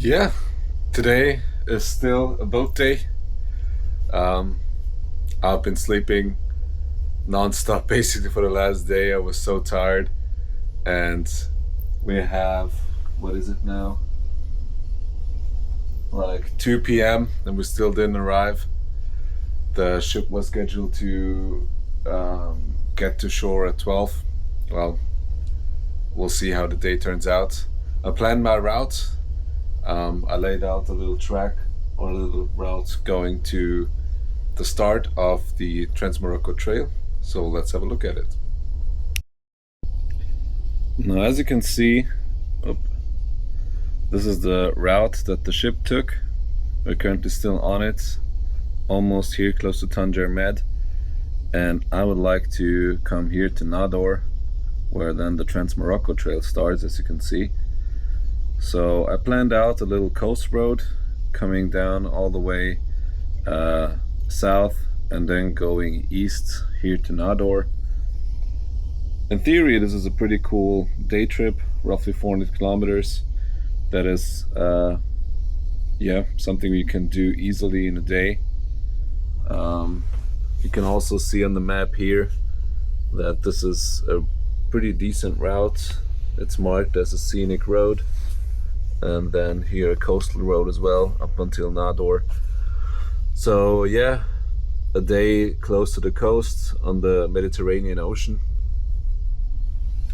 Yeah, today is still a boat day. Um, I've been sleeping nonstop basically for the last day. I was so tired, and we have what is it now? Like 2 p.m. and we still didn't arrive. The ship was scheduled to get to shore at 12. Well, we'll see how the day turns out. I planned my route. I laid out a little track or a little route going to the start of the Trans-Morocco Trail. So let's have a look at it. Now, as you can see, oop, this is the route that the ship took. We're currently still on it, almost here close to Tanger Med. And I would like to come here to Nador, where then the Trans-Morocco Trail starts, as you can see. So I planned out a little coast road coming down all the way south and then going east here to Nador. In theory, this is a pretty cool day trip, roughly 400 kilometers. That is, something you can do easily in a day. You can also see on the map here that this is a pretty decent route. It's marked as a scenic road, and then here a coastal road as well up until Nador. So yeah, a day close to the coast on the Mediterranean Ocean.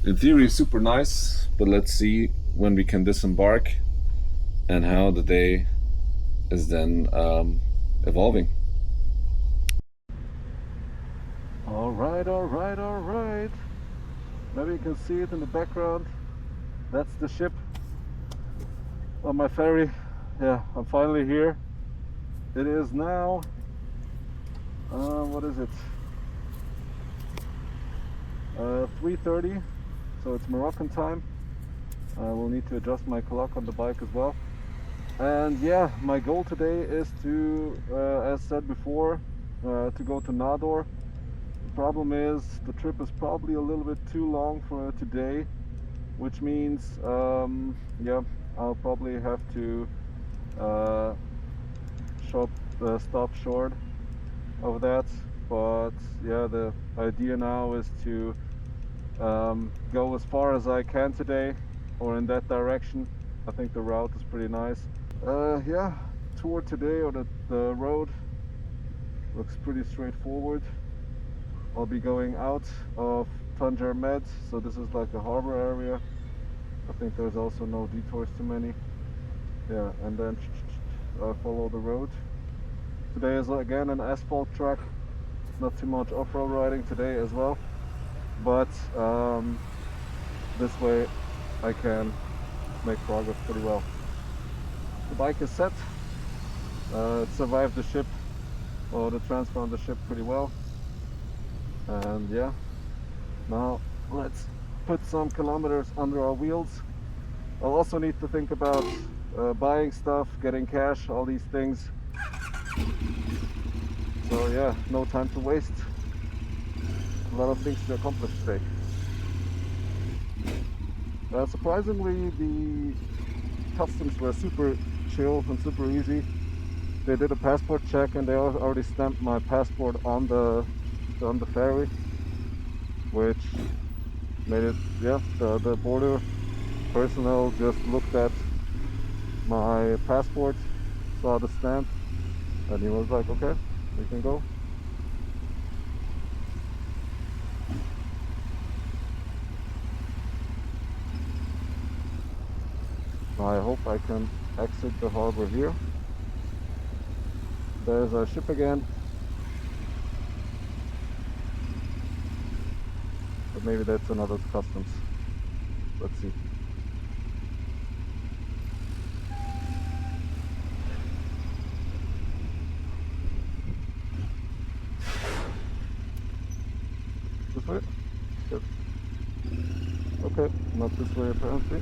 In theory, super nice, but let's see when we can disembark and how the day is then evolving. All right. Maybe you can see it in the background. That's the ship on my ferry. Yeah, I'm finally here. It is now, what is it? 3:30, so it's Moroccan time. I will need to adjust my clock on the bike as well. And yeah, my goal today is to, as said before, to go to Nador. The problem is the trip is probably a little bit too long for today, which means, I'll probably have to stop short of that. But yeah, the idea now is to go as far as I can today, or in that direction. I think the route is pretty nice. Tour today, or the road looks pretty straightforward. I'll be going out of Tanger Med, so this is like a harbor area. I think there's also no detours too many. Yeah, and then follow the road. Today is again an asphalt track. Not too much off-road riding today as well, but this way I can make progress pretty well. The bike is set. It survived the ship, or the transfer on the ship, pretty well. And yeah, now let's put some kilometers under our wheels. I'll also need to think about buying stuff, getting cash, all these things. So yeah, no time to waste. A lot of things to accomplish today. Surprisingly, the customs were super chill and super easy. They did a passport check and they already stamped my passport on the ferry, which made it, the border personnel just looked at my passport, saw the stamp, and he was like, okay, we can go. I hope I can exit the harbor here. There's our ship again. But maybe that's another customs. Let's see. This way? Yes. Okay, not this way apparently.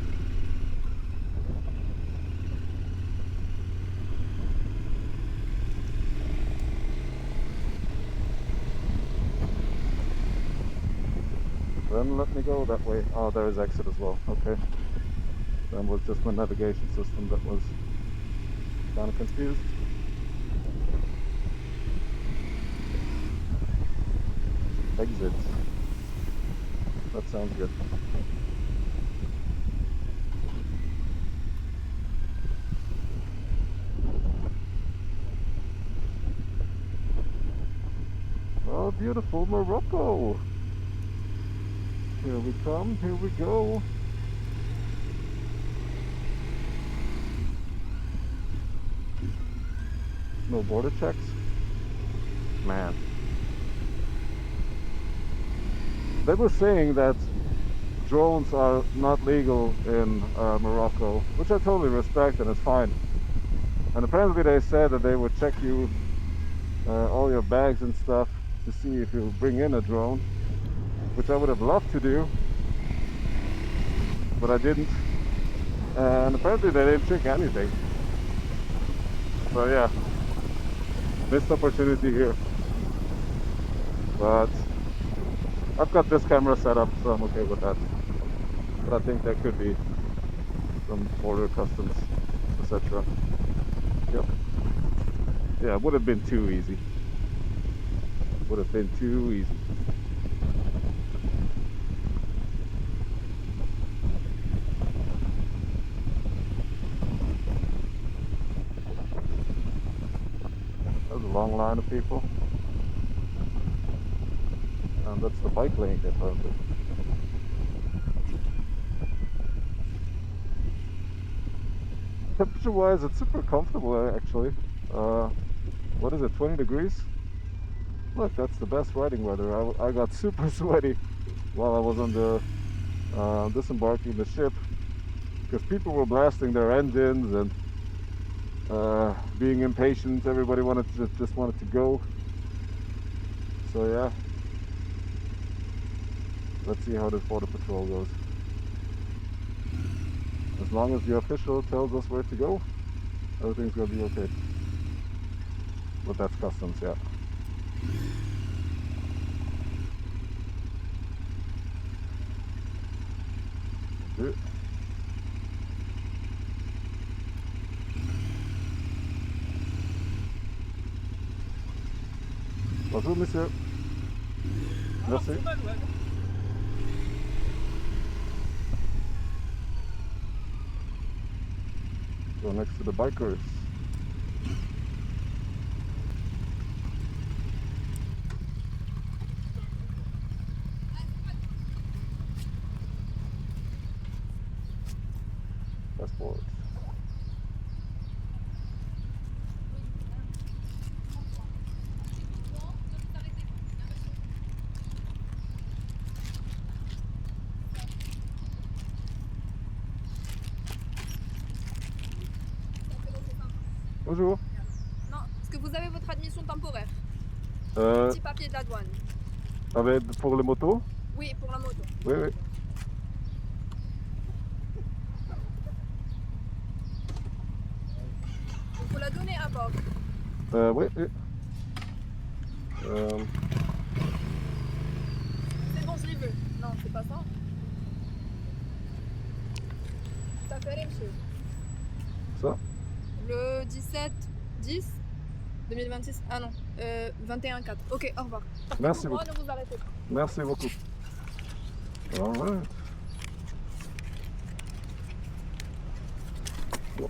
Then let me go that way. Oh, there is exit as well. Okay. That was just my navigation system that was Kind of confused. Exit. That sounds good. Oh, beautiful Morocco. Here we come, here we go. No border checks? Man. They were saying that drones are not legal in Morocco, which I totally respect and it's fine. And apparently they said that they would check you, all your bags and stuff, to see if you bring in a drone, which I would have loved to do, but I didn't. And apparently they didn't check anything. So yeah, missed opportunity here. But I've got this camera set up, so I'm okay with that. But I think there could be some border customs, etc. Yep. Yeah, it would have been too easy. Would have been too easy. There's a long line of people. And that's the bike lane apparently. Temperature wise, it's super comfortable actually. What is it, 20 degrees? Look, that's the best riding weather. I got super sweaty while I was on the disembarking the ship, because people were blasting their engines and being impatient. Everybody just wanted to go. So yeah, let's see how this border patrol goes. As long as the official tells us where to go, everything's gonna be okay. But that's customs, yeah. Good. Bonjour, monsieur. Merci. Go next to the bikers. Passport. Bonjour. Non, est-ce que vous avez votre admission temporaire? Euh, Petit papier de la douane. pour les motos? Oui, pour la moto. Oui, oui. Il faut la donner à Bob. Oui, oui. C'est bon, je l'ai vu. Non, c'est pas ça. Tout à fait, monsieur. Ça? Le 17-10-2026. Ah non, 21-4. Ok, au revoir. Merci Moi, beaucoup. ne vous arrêtez pas. Merci beaucoup. All right. Well,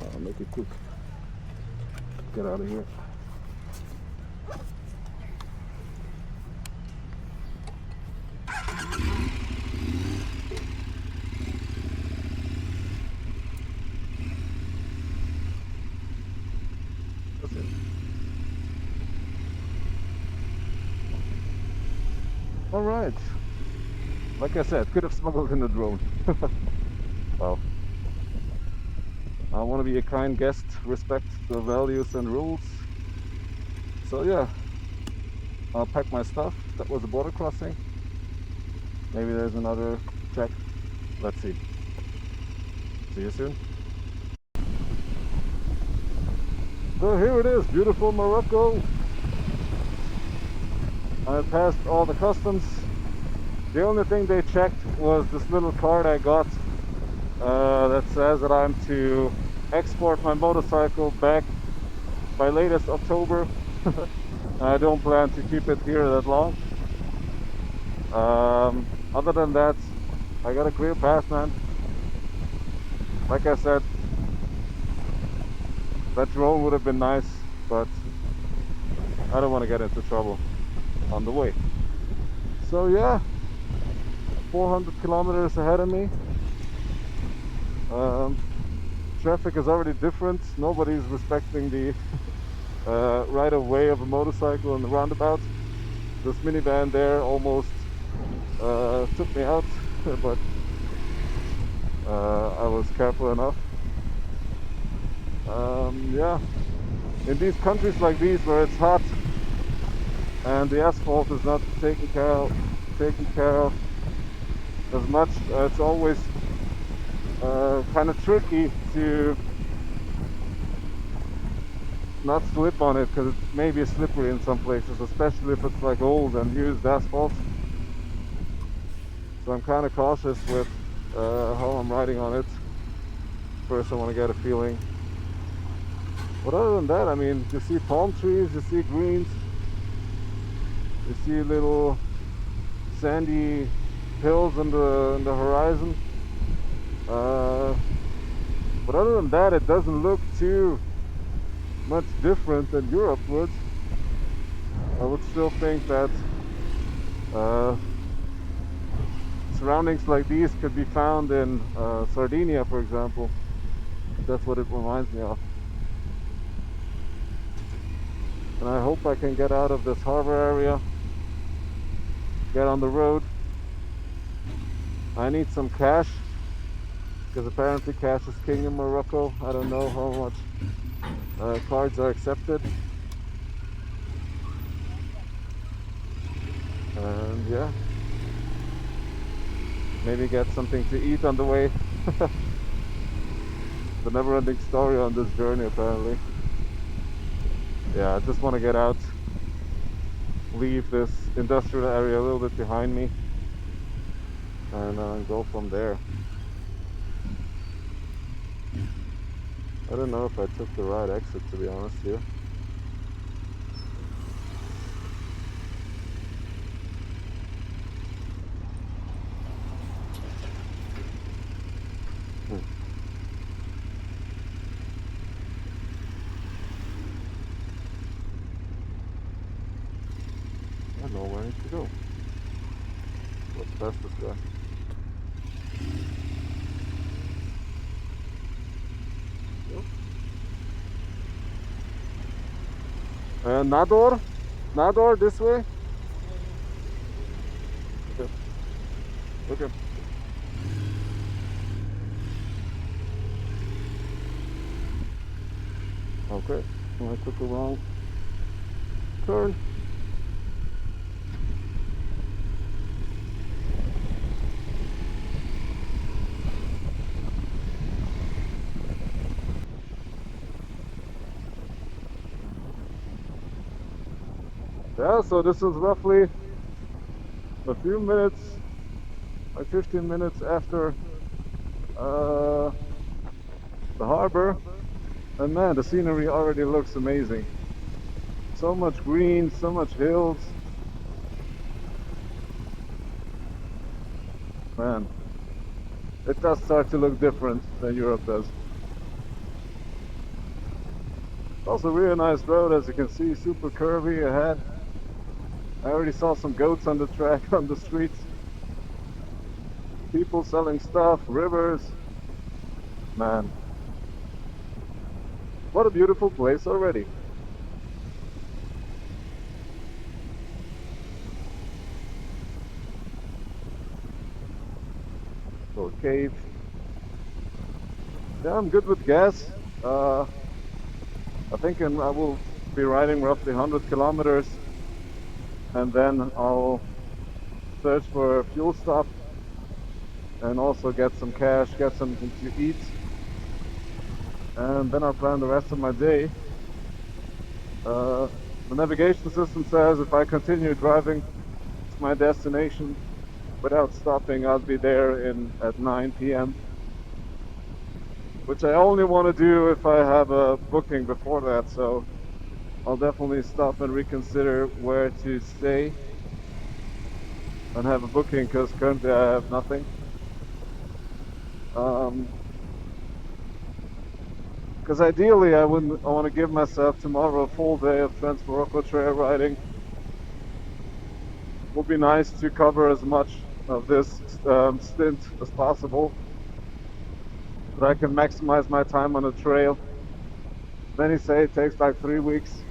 I'll make it quick. Get out of here. That's it. All right. Like I said, could have smuggled in a drone. Well, I want to be a kind guest, respect the values and rules. So yeah, I'll pack my stuff. That was a border crossing. Maybe there's another check. Let's see. See you soon. So here it is, beautiful Morocco. I passed all the customs. The only thing they checked was this little card I got that says that I'm to export my motorcycle back by latest October. I don't plan to keep it here that long. Other than that, I got a clear path, man. Like I said, that drone would have been nice, but I don't want to get into trouble on the way. So yeah, 400 kilometers ahead of me. Traffic is already different. Nobody's respecting the right of way of a motorcycle in the roundabout. This minivan there almost took me out, but I was careful enough. Yeah, in these countries like these where it's hot and the asphalt is not taken care of as much, it's always kind of tricky to not slip on it because it may be slippery in some places, especially if it's like old and used asphalt. So I'm kind of cautious with how I'm riding on it. First I want to get a feeling. But other than that, I mean, you see palm trees, you see greens, you see little sandy hills in the horizon. But other than that, it doesn't look too much different than Europe would. I would still think that surroundings like these could be found in Sardinia, for example. That's what it reminds me of. And I hope I can get out of this harbor area, get on the road. I need some cash, because apparently cash is king in Morocco. I don't know how much cards are accepted. And yeah, maybe get something to eat on the way. The never-ending story on this journey, apparently. Yeah, I just want to get out, leave this industrial area a little bit behind me, and go from there. I don't know if I took the right exit, to be honest here. I know where I need to go. What's past this guy? Nador? Nador, this way? Okay. Okay. Okay. I took a wrong turn. Yeah, so this is roughly a few minutes, like 15 minutes after the harbor, and man, the scenery already looks amazing. So much green, so much hills. Man, it does start to look different than Europe does. Also, really nice road, as you can see, super curvy ahead. I already saw some goats on the track, on the streets. People selling stuff, rivers. Man, what a beautiful place already. Little cave. Yeah, I'm good with gas. I think I will be riding roughly 100 kilometers, and then I'll search for a fuel stop and also get some cash, get something to eat, and then I'll plan the rest of my day. The navigation system says if I continue driving to my destination without stopping, I'll be there at 9 p.m. which I only want to do if I have a booking before that. So I'll definitely stop and reconsider where to stay and have a booking because currently I have nothing. Because ideally I want to give myself tomorrow a full day of Trans-Morocco trail riding. Would be nice to cover as much of this stint as possible, that I can maximize my time on the trail. Many say it takes like 3 weeks,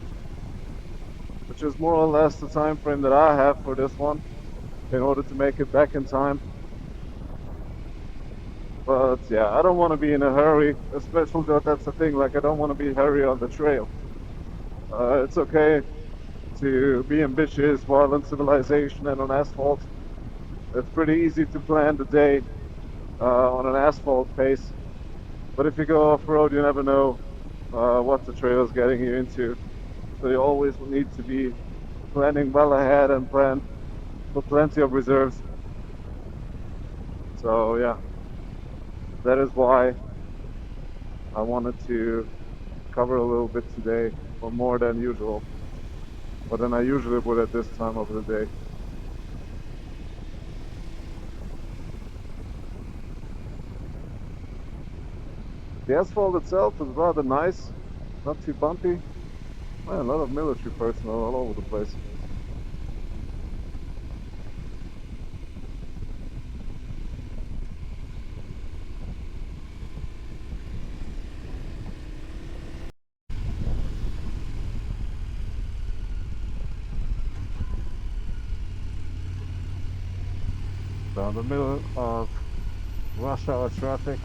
which is more or less the time frame that I have for this one, in order to make it back in time. But yeah, I don't want to be in a hurry, especially that's the thing, like I don't want to be in a hurry on the trail. It's okay to be ambitious while in civilization and on asphalt. It's pretty easy to plan the day on an asphalt pace. But if you go off-road, you never know what the trail is getting you into. So you always need to be planning well ahead and plan for plenty of reserves. So yeah, that is why I wanted to cover a little bit today, or more than usual, but than I usually would at this time of the day. The asphalt itself is rather nice, not too bumpy. Man, a lot of military personnel all over the place. Down the middle of rush hour traffic,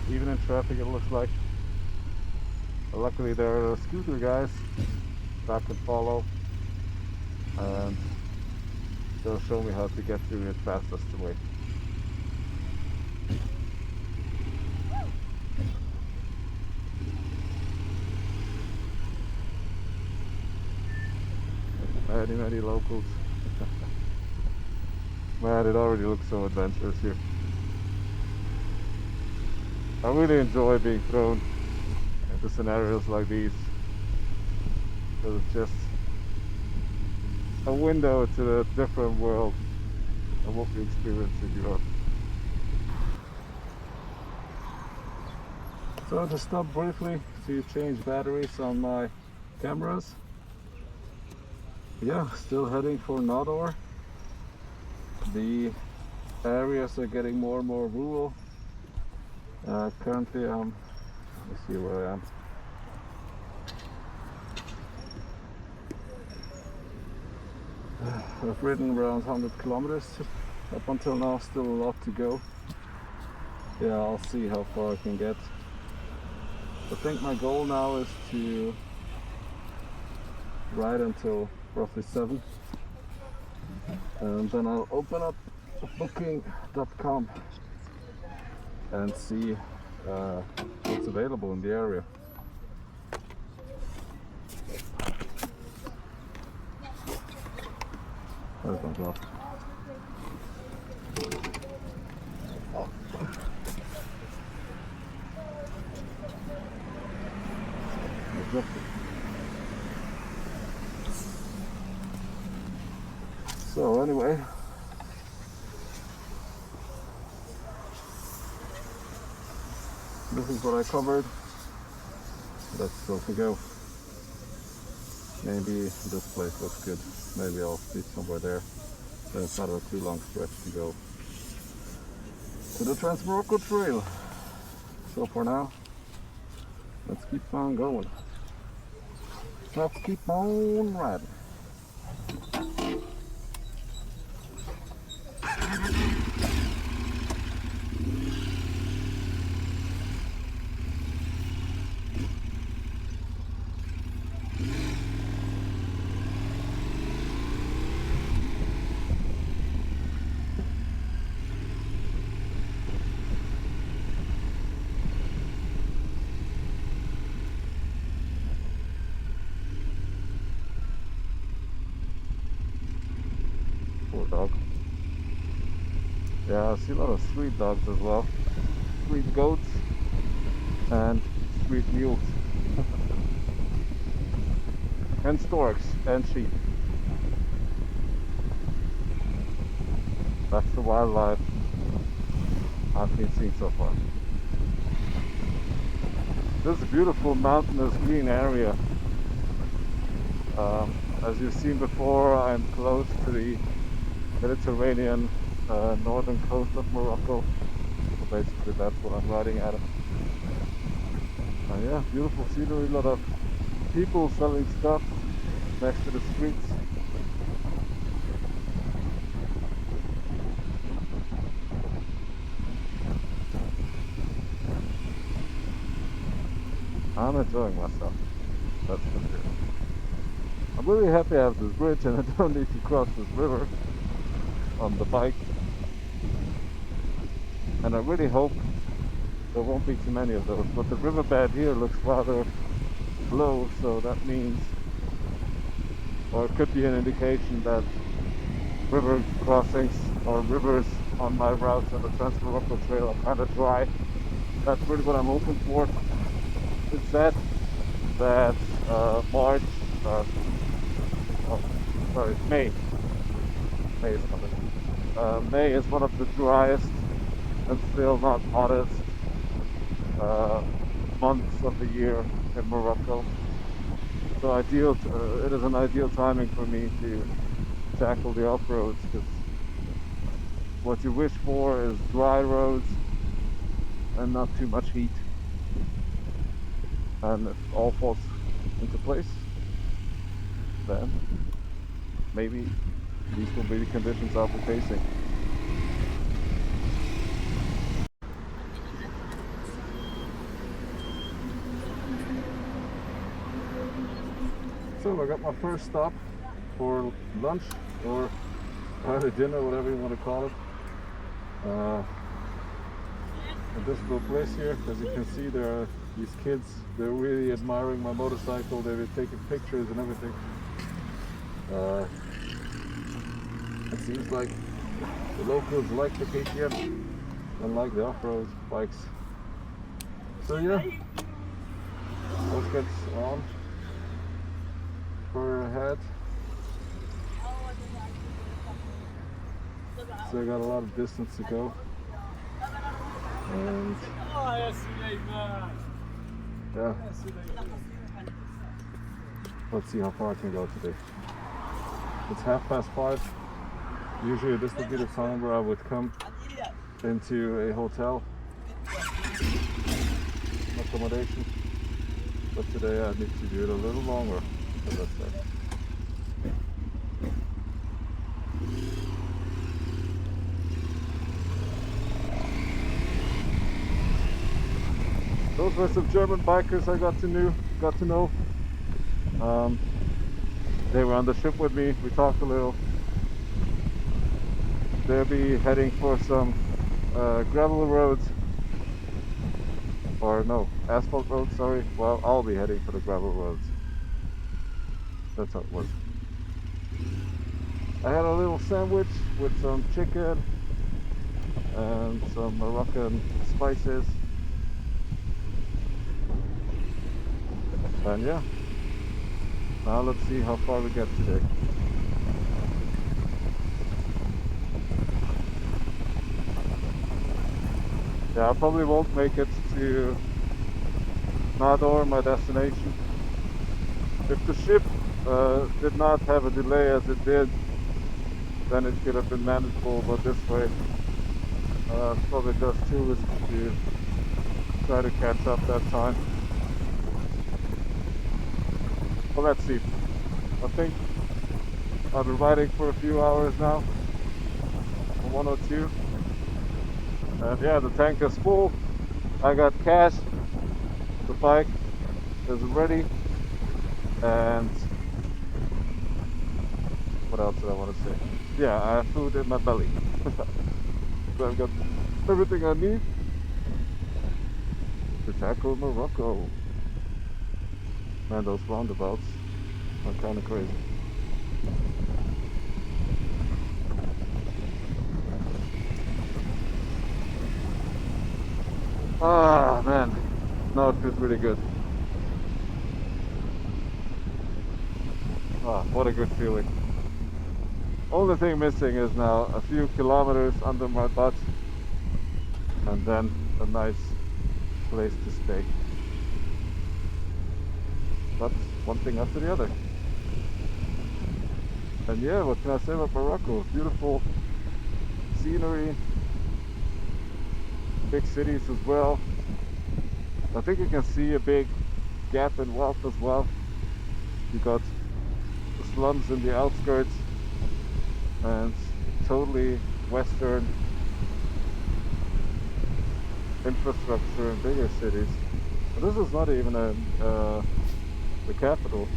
evening traffic it looks like. But luckily there are scooter guys that can follow and they'll show me how to get through it fastest way. Many locals. Man, it already looks so adventurous here. I really enjoy being thrown into scenarios like these, because it's just a window to a different world of what we experience in Europe. So I just stopped briefly to change batteries on my cameras. Yeah, still heading for Nador. The areas are getting more and more rural. Currently let me see where I am. I've ridden around 100 kilometers up until now, still a lot to go. Yeah, I'll see how far I can get. I think my goal now is to ride until roughly 7, and then I'll open up booking.com and see what's available in the area. There's my glove. So anyway, this is what I covered. That's still to go. Maybe this place looks good. Maybe I'll be somewhere there. Then it's not a too long stretch to go to the Trans-Morocco Trail. So for now, let's keep on going. Let's keep on riding. Poor dog. Yeah, I see a lot of street dogs as well. Street goats. and street mules and storks and sheep. That's the wildlife I've been seeing so far. This is a beautiful mountainous green area. As you've seen before, I'm close to the Mediterranean northern coast of Morocco. So basically that's what I'm riding at. Yeah, beautiful scenery, a lot of people selling stuff next to the streets. I'm enjoying myself, that's for sure. I'm really happy I have this bridge and I don't need to cross this river on the bike. And I really hope there won't be too many of those. But the riverbed here looks rather low, so that means, or it could be an indication that river crossings or rivers on my routes on the Trans-Morocco Trail are kind of dry. That's really what I'm hoping for. It said that March, May. May is coming. May is one of the driest and still not hottest months of the year in Morocco. So it is an ideal timing for me to tackle the off-roads, because what you wish for is dry roads and not too much heat. And if all falls into place, then maybe these will be the conditions I'll be facing. So I got my first stop for lunch or either dinner, whatever you want to call it. A this little place here. As you can see, there are these kids. They're really admiring my motorcycle. They were taking pictures and everything. It seems like the locals like the KTM and like the off-road bikes. So yeah, let's get on. Further ahead. So I got a lot of distance to go. And yeah, let's see how far I can go today. It's 5:30. Usually this would be the time where I would come into a hotel accommodation, but today I need to do it a little longer, as I said. Those were some German bikers I got to know. They were on the ship with me. We talked a little. They'll be heading for some gravel roads, or no, asphalt roads, sorry. Well, I'll be heading for the gravel roads. That's how it was. I had a little sandwich with some chicken and some Moroccan spices. And yeah, now let's see how far we get today. Yeah, I probably won't make it to Nador, my destination. If the ship did not have a delay as it did, then it could have been manageable, but this way it's probably just too risky to try to catch up that time. Well, let's see. I think I've been riding for a few hours now, on 102. And yeah, the tank is full. I got cash. The bike is ready. And what else did I want to say? Yeah, I have food in my belly. So I've got everything I need to tackle Morocco. Man, those roundabouts are kind of crazy. Ah, man. No, it feels really good. Ah, what a good feeling. Only thing missing is now a few kilometers under my butt and then a nice place to stay. But one thing after the other. And yeah, what can I say about Morocco? Beautiful scenery, big cities as well. I think you can see a big gap in wealth as well. You got the slums in the outskirts and totally Western infrastructure in bigger cities. But this is not even the capital.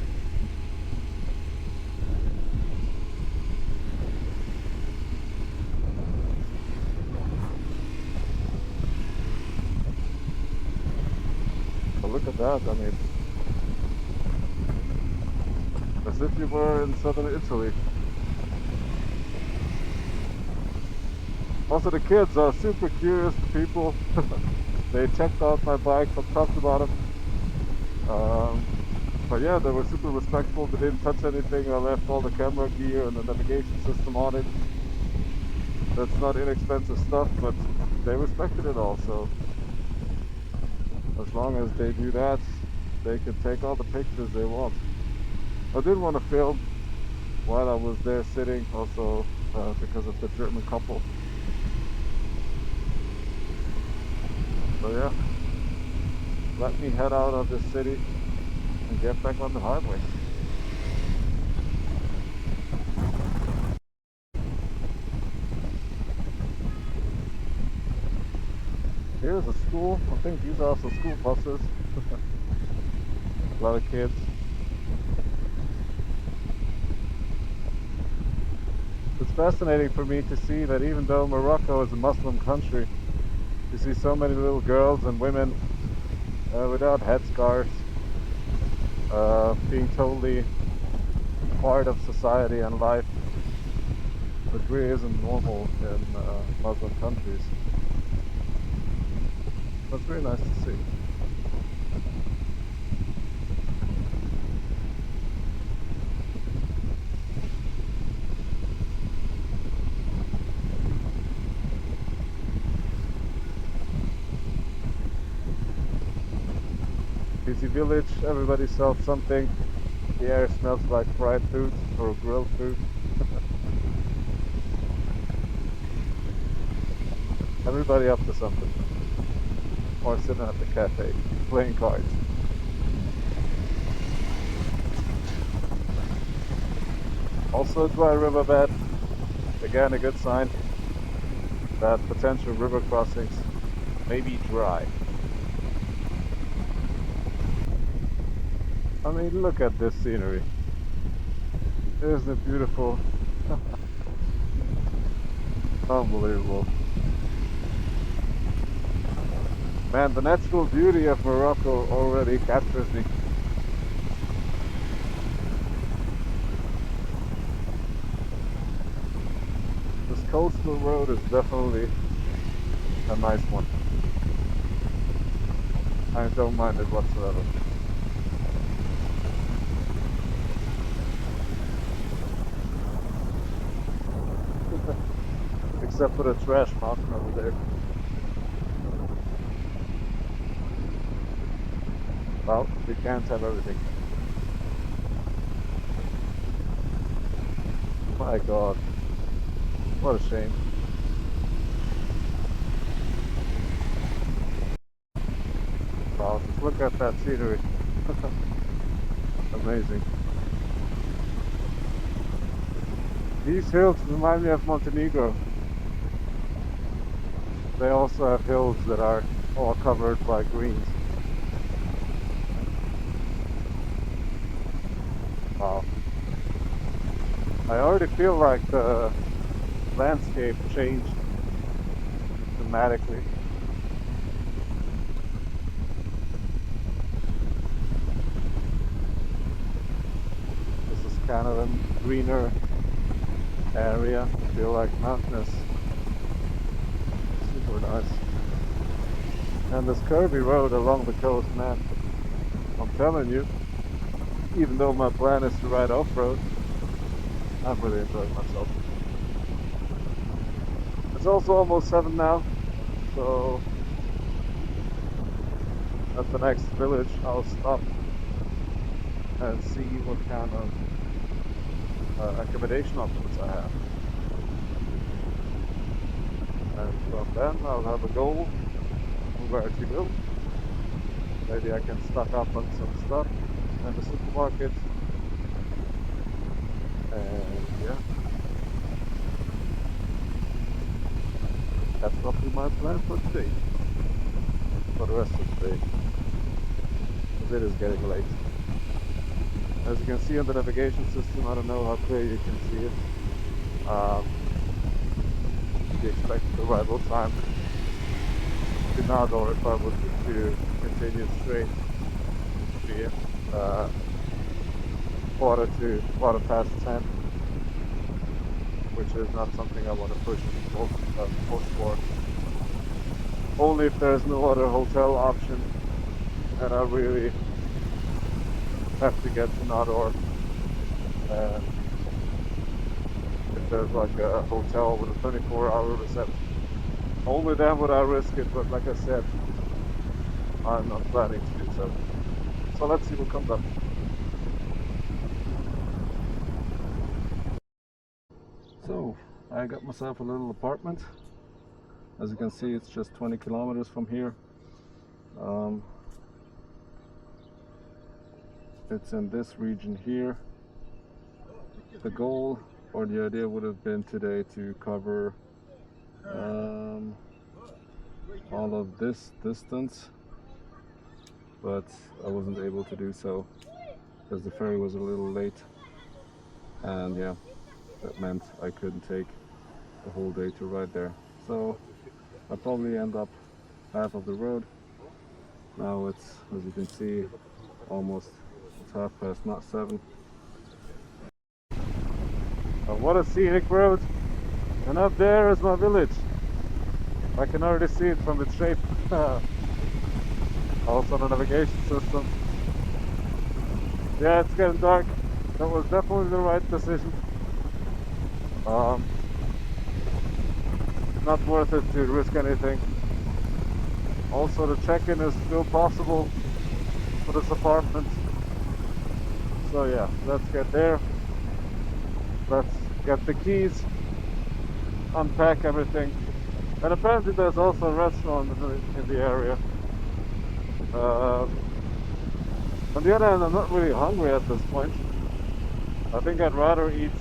But look at that, I mean, as if you were in southern Italy. Also, the kids are super curious people. They checked out my bikes, I've talked about them. But yeah, they were super respectful. They didn't touch anything. I left all the camera gear and the navigation system on it. That's not inexpensive stuff, but they respected it all. So as long as they do that, they can take all the pictures they want. I did want to film while I was there sitting, also because of the German couple. So yeah, let me head out of this city and get back on the highway. Here's a school. I think these are also school buses. A lot of kids. It's fascinating for me to see that even though Morocco is a Muslim country, you see so many little girls and women without headscarves, being totally part of society and life, which really isn't normal in Muslim countries. That's very nice to see. Busy village, everybody sells something. The air smells like fried food or grilled food. Everybody up to something. Or sitting at the cafe, playing cards. Also a dry riverbed. Again, a good sign that potential river crossings may be dry. I mean, look at this scenery. Isn't it beautiful? Unbelievable. Man, the natural beauty of Morocco already captures me. This coastal road is definitely a nice one. I don't mind it whatsoever. Except for the trash mountain over there. Well, we can't have everything. My God, what a shame. Wow, just look at that scenery. Amazing. These hills remind me of Montenegro. They also have hills that are all covered by greens. Wow. I already feel like the landscape changed dramatically. This is kind of a greener area. I feel like mountainous. Super nice. And this curvy road along the coast, man, I'm telling you, even though my plan is to ride off-road, I'm really enjoying myself. It's also almost 7 now, so at the next village I'll stop and see what kind of accommodation options I have. And from then I'll have a goal of where to go. Maybe I can stock up on some stuff in the supermarket. And yeah, that's roughly my plan for today. For the rest of the day. Because it is getting late. As you can see on the navigation system, I don't know how clear you can see it. The expected arrival time to Nador, if I was to continue straight, would be quarter past 10, which is not something I want to push for. Only if there's no other hotel option and I really have to get to Nador. And if there's like a hotel with a 24-hour reception, only then would I risk it, but like I said, I'm not planning to do so. So let's see what comes up. So, I got myself a little apartment. As you can see, it's just 20 kilometers from here. It's in this region here. The goal or the idea would have been today to cover all of this distance, but I wasn't able to do so because the ferry was a little late, and yeah, that meant I couldn't take the whole day to ride there. So I'll probably end up half of the road. Now it's, as you can see, almost, it's 7:30. What a scenic road! And up there is my village. I can already see it from its shape. Also the navigation system. Yeah, it's getting dark. That was definitely the right decision. Not worth it to risk anything. Also, the check-in is still possible for this apartment. So yeah, let's get there. Let's get the keys, unpack everything. And apparently there's also a restaurant in the area. On the other hand, I'm not really hungry at this point. I think I'd rather eat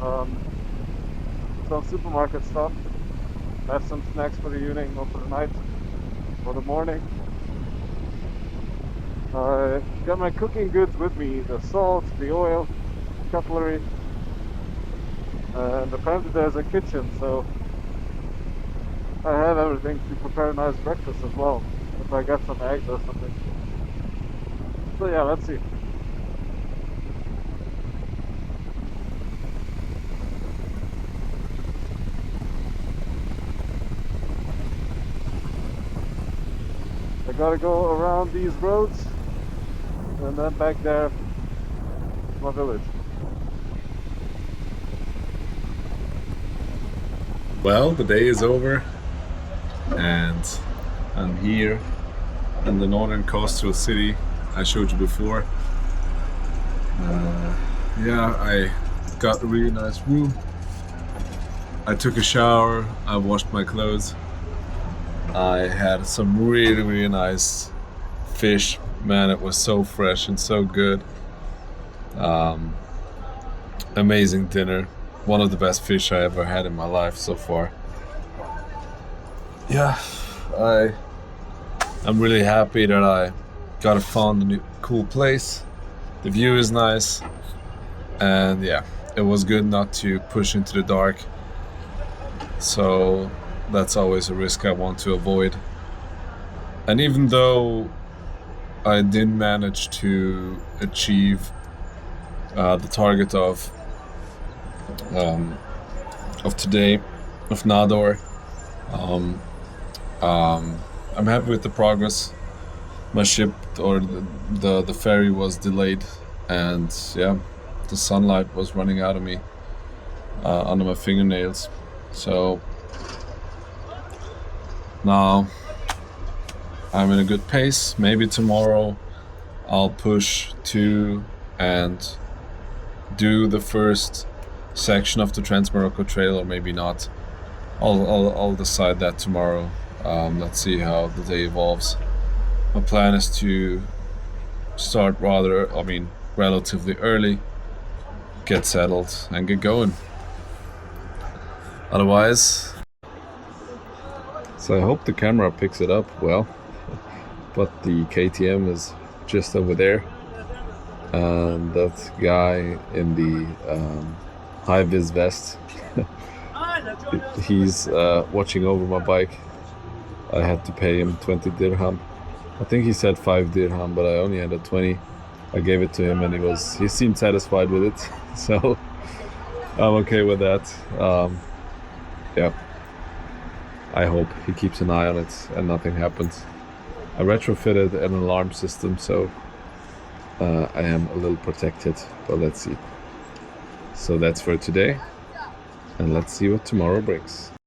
some supermarket stuff, have some snacks for the evening or for the night, for the morning. I got my cooking goods with me, the salt, the oil, cutlery, and apparently there's a kitchen, so I have everything to prepare a nice breakfast as well, if I get some eggs or something. So yeah, let's see. I gotta go around these roads and then back there to my village. Well, the day is over and I'm here in the northern coastal city I showed you before. Yeah, I got a really nice room. I took a shower, I washed my clothes. I had some really nice fish. Man, it was so fresh and so good. Amazing dinner. One of the best fish I ever had in my life so far. Yeah, I'm really happy that I got to find a new cool place. The view is nice, and yeah, it was good not to push into the dark. So that's always a risk I want to avoid. And even though I didn't manage to achieve the target of today, of Nador, I'm happy with the progress. My ship or the ferry was delayed, and yeah, the sunlight was running out of me under my fingernails. So now I'm in a good pace. Maybe tomorrow I'll push to and do the first section of the Trans-Morocco Trail, or maybe not. I'll decide that tomorrow. Let's see how the day evolves. My plan is to start relatively early, get settled, and get going. Otherwise, so I hope the camera picks it up well, but the KTM is just over there, and that guy in the high-vis vest, he's watching over my bike. I had to pay him 20 dirham. I think he said 5 dirham, but I only had a 20. I gave it to him, and he seemed satisfied with it, so I'm okay with that. Yeah, I hope he keeps an eye on it and nothing happens. I retrofitted an alarm system, so I am a little protected, but let's see. So that's for today, and let's see what tomorrow brings.